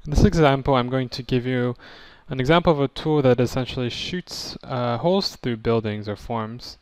In this example, I'm going to give you an example of a tool that essentially shoots holes through buildings or forms.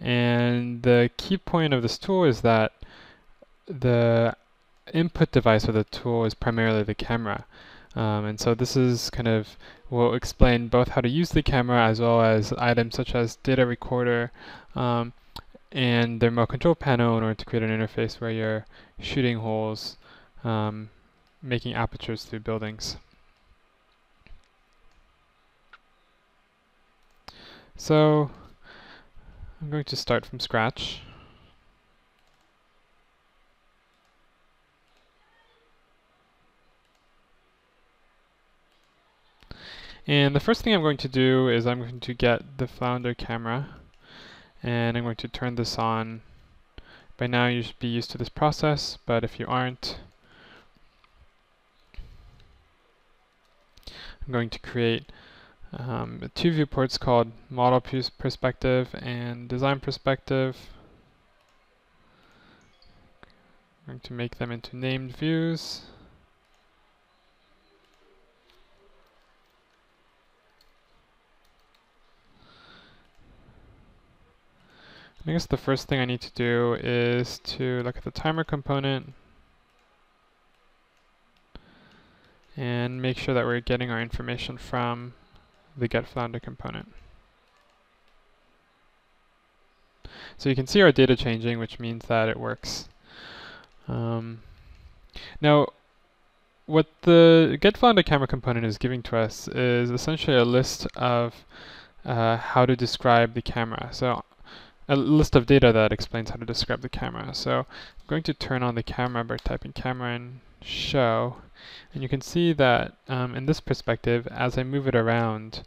And the key point of this tool is that the input device of the tool is primarily the camera. And so this is will explain both how to use the camera as well as items such as data recorder and the remote control panel in order to create an interface where you're shooting holes, making apertures through buildings. So I'm going to start from scratch. And the first thing I'm going to do is I'm going to get the flounder camera, and I'm going to turn this on. By now you should be used to this process, but if you aren't, I'm going to create two viewports called model perspective and design perspective. I'm going to make them into named views. I guess the first thing I need to do is to look at the timer component and make sure that we're getting our information from the getFlounder component. So you can see our data changing, which means that it works. Now, what the getFlounder camera component is giving to us is essentially a list of how to describe the camera. So a list of data that explains how to describe the camera. So I'm going to turn on the camera by typing camera and show. And you can see that in this perspective, as I move it around,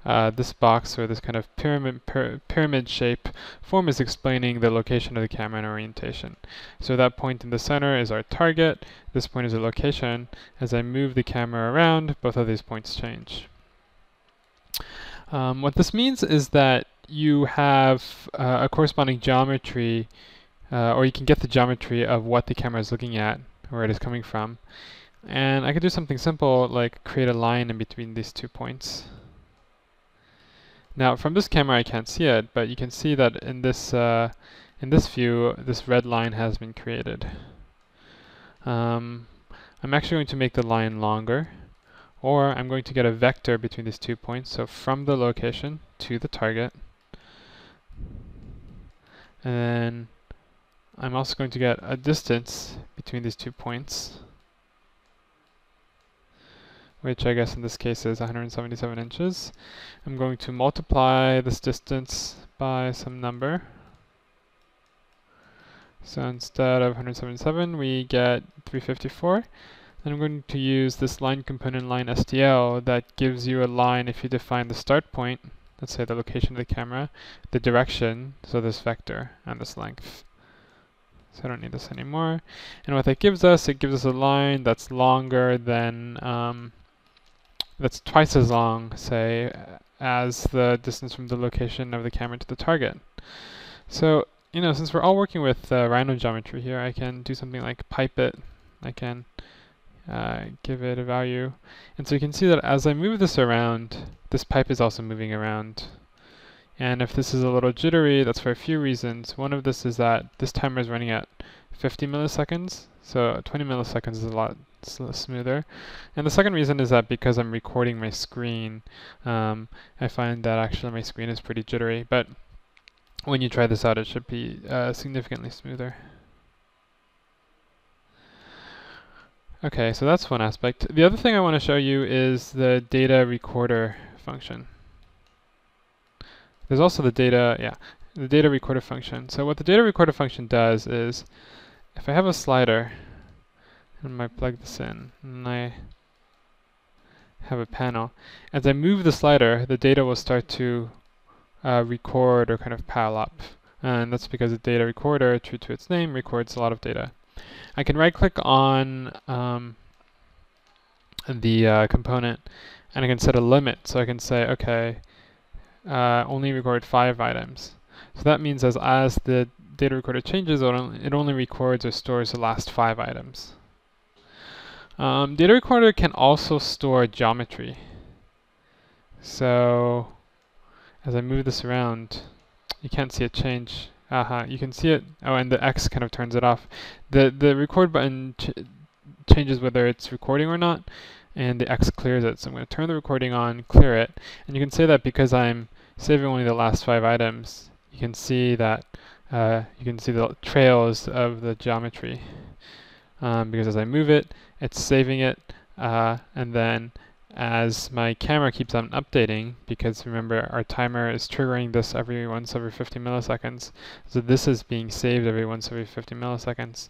this box or this kind of pyramid shape form is explaining the location of the camera and orientation. So that point in the center is our target. This point is a location. As I move the camera around, both of these points change. What this means is that you have a corresponding geometry, or you can get the geometry of what the camera is looking at, where it is coming from. And I could do something simple like create a line in between these 2 points. Now from this camera I can't see it, but you can see that in this view, this red line has been created. I'm actually going to make the line longer, or I'm going to get a vector between these 2 points, so from the location to the target. And then I'm also going to get a distance between these 2 points, which I guess in this case is 177 inches. I'm going to multiply this distance by some number. So instead of 177, we get 354. And I'm going to use this line component, line STL, that gives you a line if you define the start point, let's say the location of the camera, the direction, so this vector, and this length. So I don't need this anymore. And what that gives us, it gives us a line that's longer than, that's twice as long, say, as the distance from the location of the camera to the target. So, you know, since we're all working with random geometry here, I can do something like pipe it. I can give it a value. And so you can see that as I move this around, this pipe is also moving around. And if this is a little jittery, that's for a few reasons. One of this is that this timer is running at 50 milliseconds, so 20 milliseconds is a lot smoother. And the second reason is that because I'm recording my screen, I find that actually my screen is pretty jittery. But when you try this out, it should be significantly smoother. Okay, so that's one aspect. The other thing I want to show you is the data recorder function. There's also the data recorder function. So what the data recorder function does is, if I have a slider, and I plug this in, and I have a panel, as I move the slider, the data will start to record or kind of pile up. And that's because the data recorder, true to its name, records a lot of data. I can right-click on the component, and I can set a limit. So I can say, okay, only record 5 items. So that means as the data recorder changes, it only records or stores the last 5 items. Data recorder can also store geometry. So as I move this around, you can't see it change. You can see it. Oh, and the X kind of turns it off. The record button changes whether it's recording or not, and the X clears it. So I'm going to turn the recording on, clear it, and you can say that because I'm saving only the last 5 items, you can see that you can see the trails of the geometry. Because as I move it, it's saving it, and then as my camera keeps on updating, because remember our timer is triggering this once every 50 milliseconds, so this is being saved once every 50 milliseconds,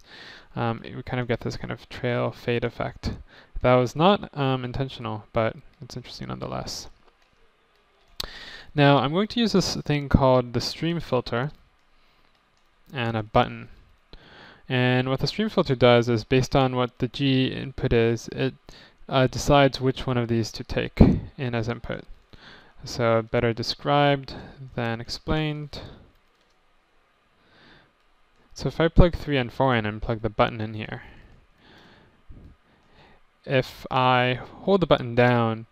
we kind of get this kind of trail fade effect. That was not intentional, but it's interesting nonetheless. Now I'm going to use this thing called the stream filter and a button. And what the stream filter does is, based on what the G input is, it decides which one of these to take in as input. So better described than explained. So if I plug 3 and 4 in and plug the button in here, if I hold the button down,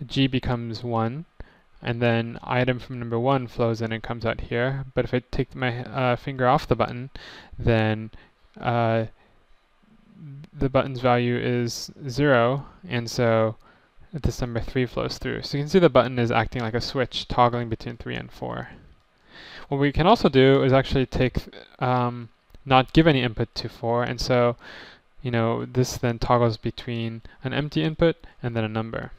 G becomes 1, and then item from number 1 flows in and comes out here. But if I take my finger off the button, then the button's value is 0, and so this number 3 flows through. So you can see the button is acting like a switch, toggling between 3 and 4. What we can also do is actually take, not give any input to 4, and so this then toggles between an empty input and then a number.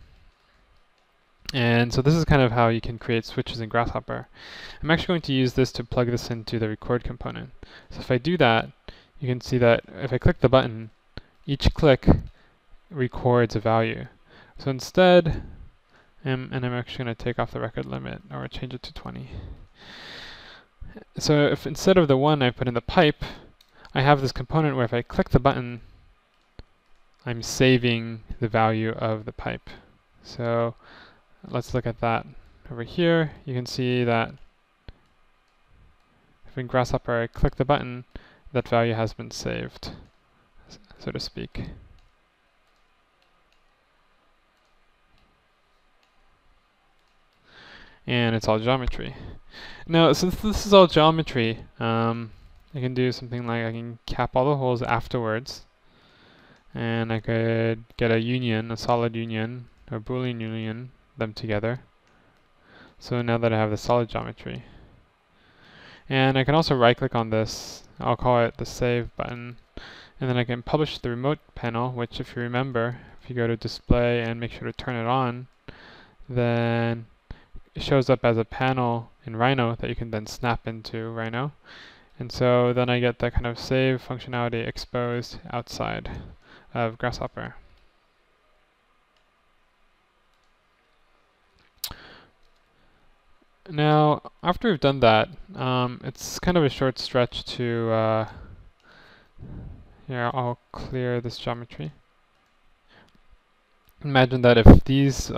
And so this is kind of how you can create switches in Grasshopper. I'm actually going to use this to plug this into the record component. So if I do that, you can see that if I click the button, each click records a value. So instead, and I'm actually going to take off the record limit or change it to 20. So if instead of the 1 I put in the pipe, I have this component where if I click the button, I'm saving the value of the pipe. So let's look at that over here. You can see that if in Grasshopper I click the button, that value has been saved, so to speak. And it's all geometry. Now, since this is all geometry, I can do something like I can cap all the holes afterwards, and I could get a union, a solid union, or Boolean union, them together. So now that I have the solid geometry. And I can also right click on this, I'll call it the save button, and then I can publish the remote panel, which if you remember, if you go to display and make sure to turn it on, then it shows up as a panel in Rhino that you can then snap into Rhino. And so then I get that kind of save functionality exposed outside of Grasshopper. Now, after we've done that, it's kind of a short stretch to, here, I'll clear this geometry. Imagine that if these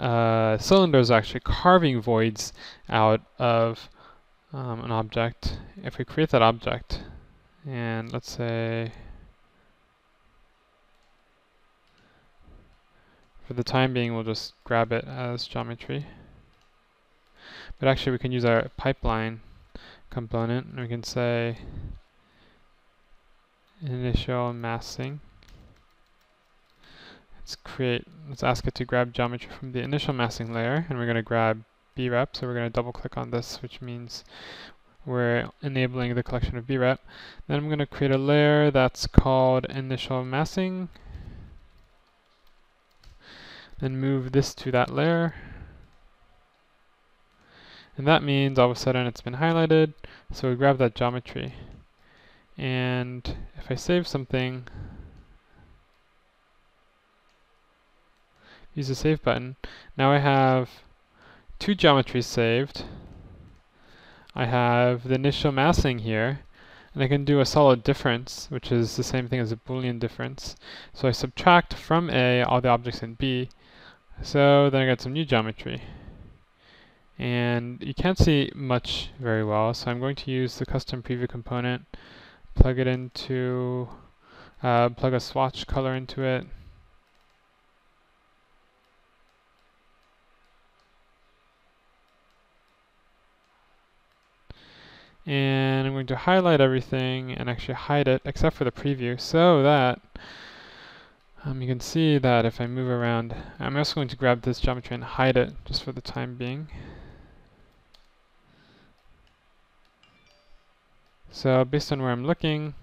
cylinders are actually carving voids out of an object, if we create that object, and let's say, for the time being, we'll just grab it as geometry. But actually we can use our pipeline component, and we can say initial massing. Let's ask it to grab geometry from the initial massing layer, and we're going to grab brep, so we're going to double click on this, which means we're enabling the collection of brep. Then I'm going to create a layer that's called initial massing, then move this to that layer. And that means all of a sudden it's been highlighted, so we grab that geometry. And if I save something, use the save button, now I have 2 geometries saved. I have the initial massing here, and I can do a solid difference, which is the same thing as a Boolean difference. So I subtract from A all the objects in B, so then I get some new geometry. And you can't see much very well, so I'm going to use the custom preview component, plug it into plug a swatch color into it. And I'm going to highlight everything and actually hide it except for the preview so that you can see that if I move around, I'm also going to grab this geometry and hide it just for the time being. So based on where I'm looking,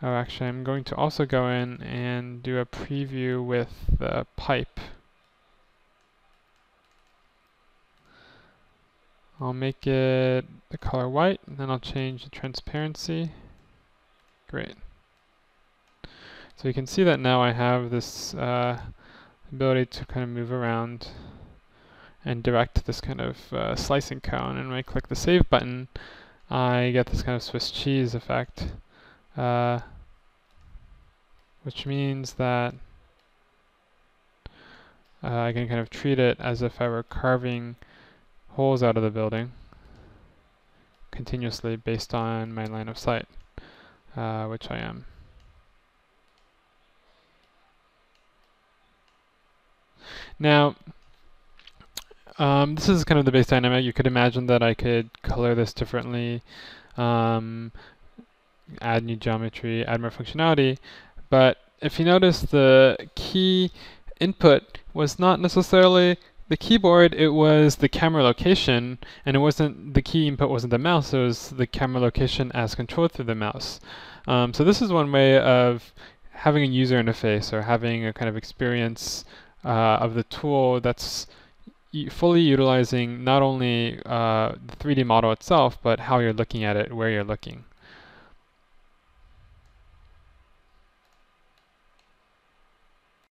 oh actually I'm going to also go in and do a preview with the pipe. I'll make it the color white, and then I'll change the transparency. Great. So you can see that now I have this ability to kind of move around and direct this kind of slicing cone. And when I click the save button, I get this kind of Swiss cheese effect, which means that I can kind of treat it as if I were carving holes out of the building continuously based on my line of sight, which I am. Now, this is kind of the base dynamic. You could imagine that I could color this differently, add new geometry, add more functionality, but if you notice, the key input was not necessarily the keyboard, it was the camera location, and it wasn't, the key input wasn't the mouse, it was the camera location as controlled through the mouse. So this is one way of having a user interface or having a kind of experience of the tool that's fully utilizing not only the 3D model itself, but how you're looking at it, where you're looking.